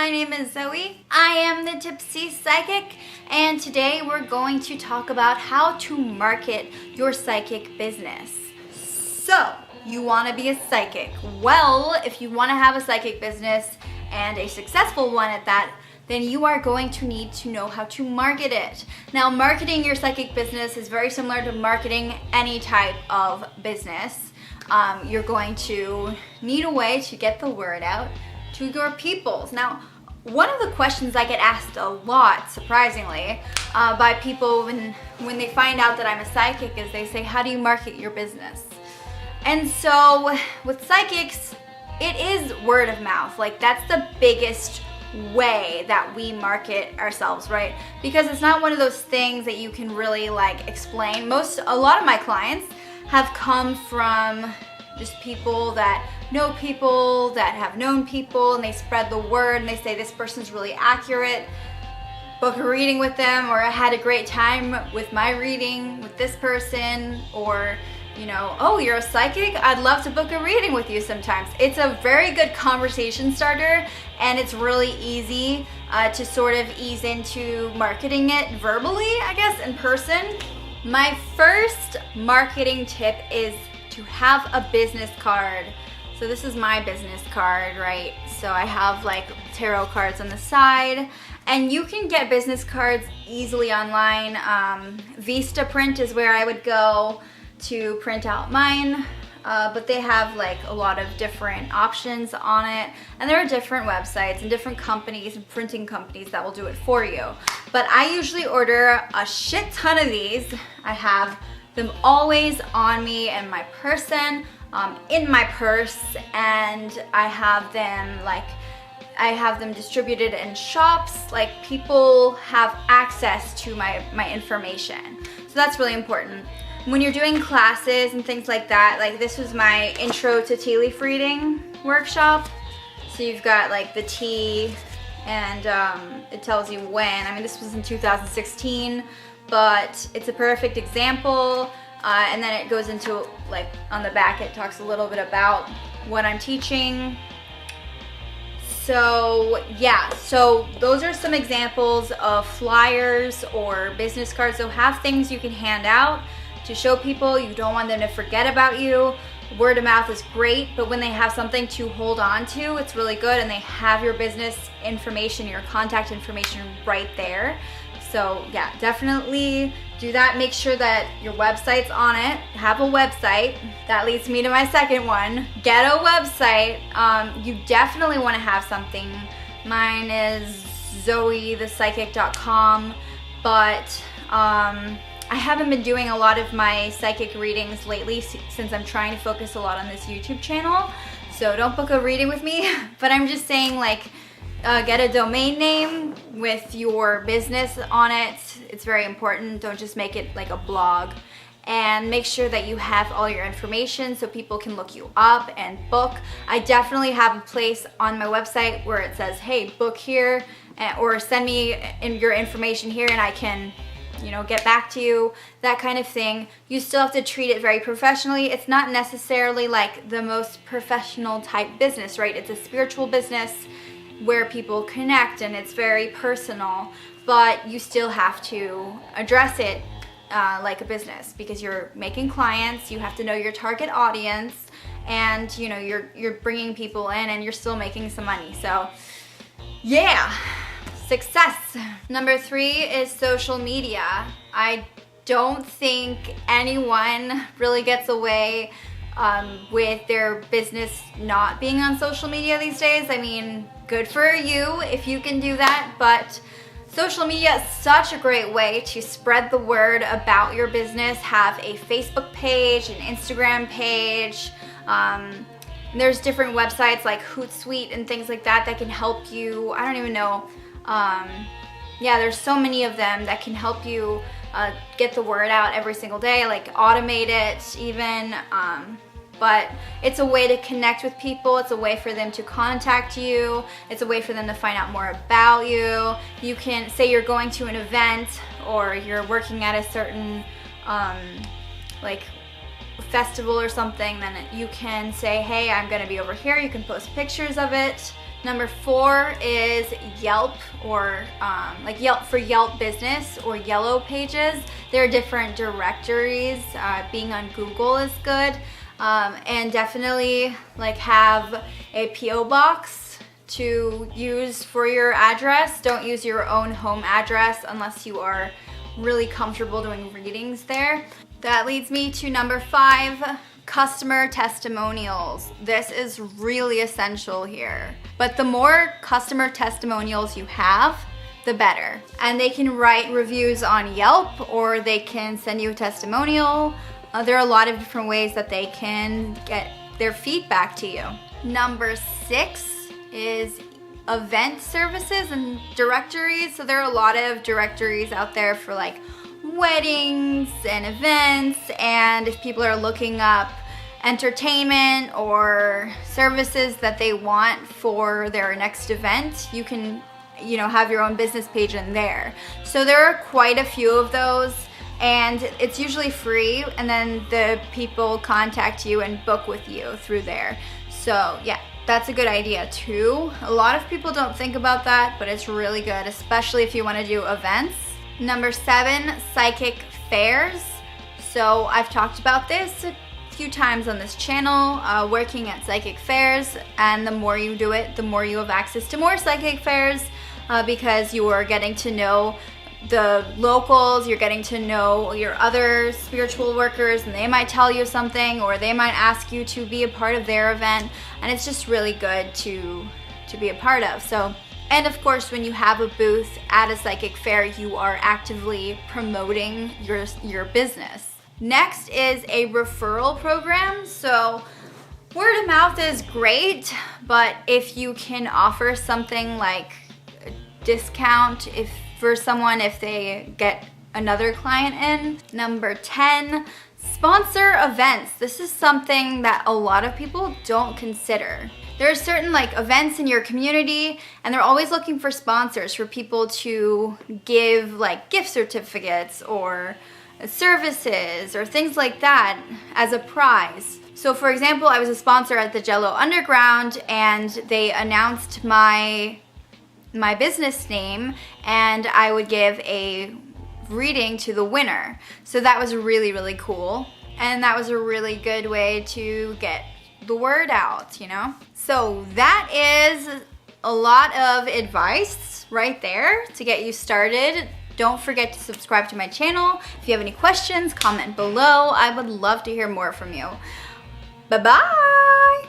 my name is Zoe. I am the Tipsy Psychic, and today we're going to talk about how to market your psychic business. So, you want to be a psychic? Well, if you want to have a psychic business and a successful one at that, then you are going to need to know how to market it. Now, marketing your psychic business is very similar to marketing any type of business. You're going to need a way to get the word out to your peoples. Now, one of the questions I get asked a lot, surprisingly, by people when they find out that I'm a psychic is they say, how do you market your business? And so with psychics, it is word of mouth. Like, that's the biggest way that we market ourselves, right? Because it's not one of those things that you can really like explain. A lot of my clients have come from just people that know people that have known people, and they spread the word and they say this person's really accurate, book a reading with them, or I had a great time with my reading with this person, or oh, you're a psychic? I'd love to book a reading with you sometimes. It's a very good conversation starter, and it's really easy to sort of ease into marketing it verbally, I guess, in person. My first marketing tip is to have a business card. So this is my business card, right? So I have like tarot cards on the side, and you can get business cards easily online. Vistaprint is where I would go to print out mine, but they have like a lot of different options on it, and there are different websites and different companies and printing companies that will do it for you. But I usually order a shit ton of these. I have them always on me and my person, in my purse, and I have them distributed in shops. Like, people have access to my information, so that's really important. When you're doing classes and things like that, like this was my intro to tea leaf reading workshop. So you've got like the tea, and it tells you when. I mean, this was in 2016, but it's a perfect example. And then it goes into, like, on the back it talks a little bit about what I'm teaching. So yeah, so those are some examples of flyers or business cards. So have things you can hand out to show people. You don't want them to forget about you. Word of mouth is great, but when they have something to hold on to, it's really good, and they have your business information, your contact information right there. So yeah, definitely do that. Make sure that your website's on it. Have a website. That leads me to my second one. Get a website. You definitely want to have something. Mine is zoethepsychic.com, but I haven't been doing a lot of my psychic readings lately since I'm trying to focus a lot on this YouTube channel. So don't book a reading with me, but I'm just saying, like, get a domain name with your business on it. It's very important. Don't just make it like a blog. And make sure that you have all your information so people can look you up and book. I definitely have a place on my website where it says, hey, book here, or send me your information here and I can get back to you, that kind of thing. You still have to treat it very professionally. It's not necessarily like the most professional type business, right? It's a spiritual business where people connect, and it's very personal, but you still have to address it like a business, because you're making clients. You have to know your target audience, and you're bringing people in, and you're still making some money. So yeah, success. Number 3 is social media. I don't think anyone really gets away with their business not being on social media these days. I mean, good for you if you can do that, but social media is such a great way to spread the word about your business. Have a Facebook page, an Instagram page. There's different websites like Hootsuite and things like that can help you. I don't even know. Yeah, there's so many of them that can help you get the word out every single day, like automate it even. But it's a way to connect with people. It's a way for them to contact you. It's a way for them to find out more about you. You can say you're going to an event, or you're working at a certain like festival or something, then you can say, hey, I'm gonna be over here. You can post pictures of it. Number 4 is Yelp, or like Yelp for Yelp business, or Yellow Pages. There are different directories. Being on Google is good. And definitely like have a PO box to use for your address. Don't use your own home address unless you are really comfortable doing readings there. That leads me to number 5, customer testimonials. This is really essential here. But the more customer testimonials you have, the better. And they can write reviews on Yelp, or they can send you a testimonial. There are a lot of different ways that they can get their feedback to you. Number 6 is event services and directories. So there are a lot of directories out there for like weddings and events, and if people are looking up entertainment or services that they want for their next event, you can, have your own business page in there. So there are quite a few of those, and it's usually free, and then the people contact you and book with you through there. So yeah, that's a good idea too. A lot of people don't think about that, but it's really good, especially if you want to do events. Number 7, psychic fairs. So I've talked about this a few times on this channel, working at psychic fairs, and the more you do it, the more you have access to more psychic fairs, because you are getting to know the locals, you're getting to know your other spiritual workers, and they might tell you something, or they might ask you to be a part of their event, and it's just really good to be a part of. So, and of course, when you have a booth at a psychic fair, you are actively promoting your business. Next is a referral program. So word of mouth is great, but if you can offer something like a discount for someone if they get another client in. Number 10, sponsor events. This is something that a lot of people don't consider. There are certain like events in your community, and they're always looking for sponsors, for people to give like gift certificates or services or things like that as a prize. So for example, I was a sponsor at the Jello Underground, and they announced my business name, and I would give a reading to the winner. So that was really, really cool, and that was a really good way to get the word out, So that is a lot of advice right there to get you started. Don't forget to subscribe to my channel. If you have any questions, comment below. I would love to hear more from you. Bye-bye.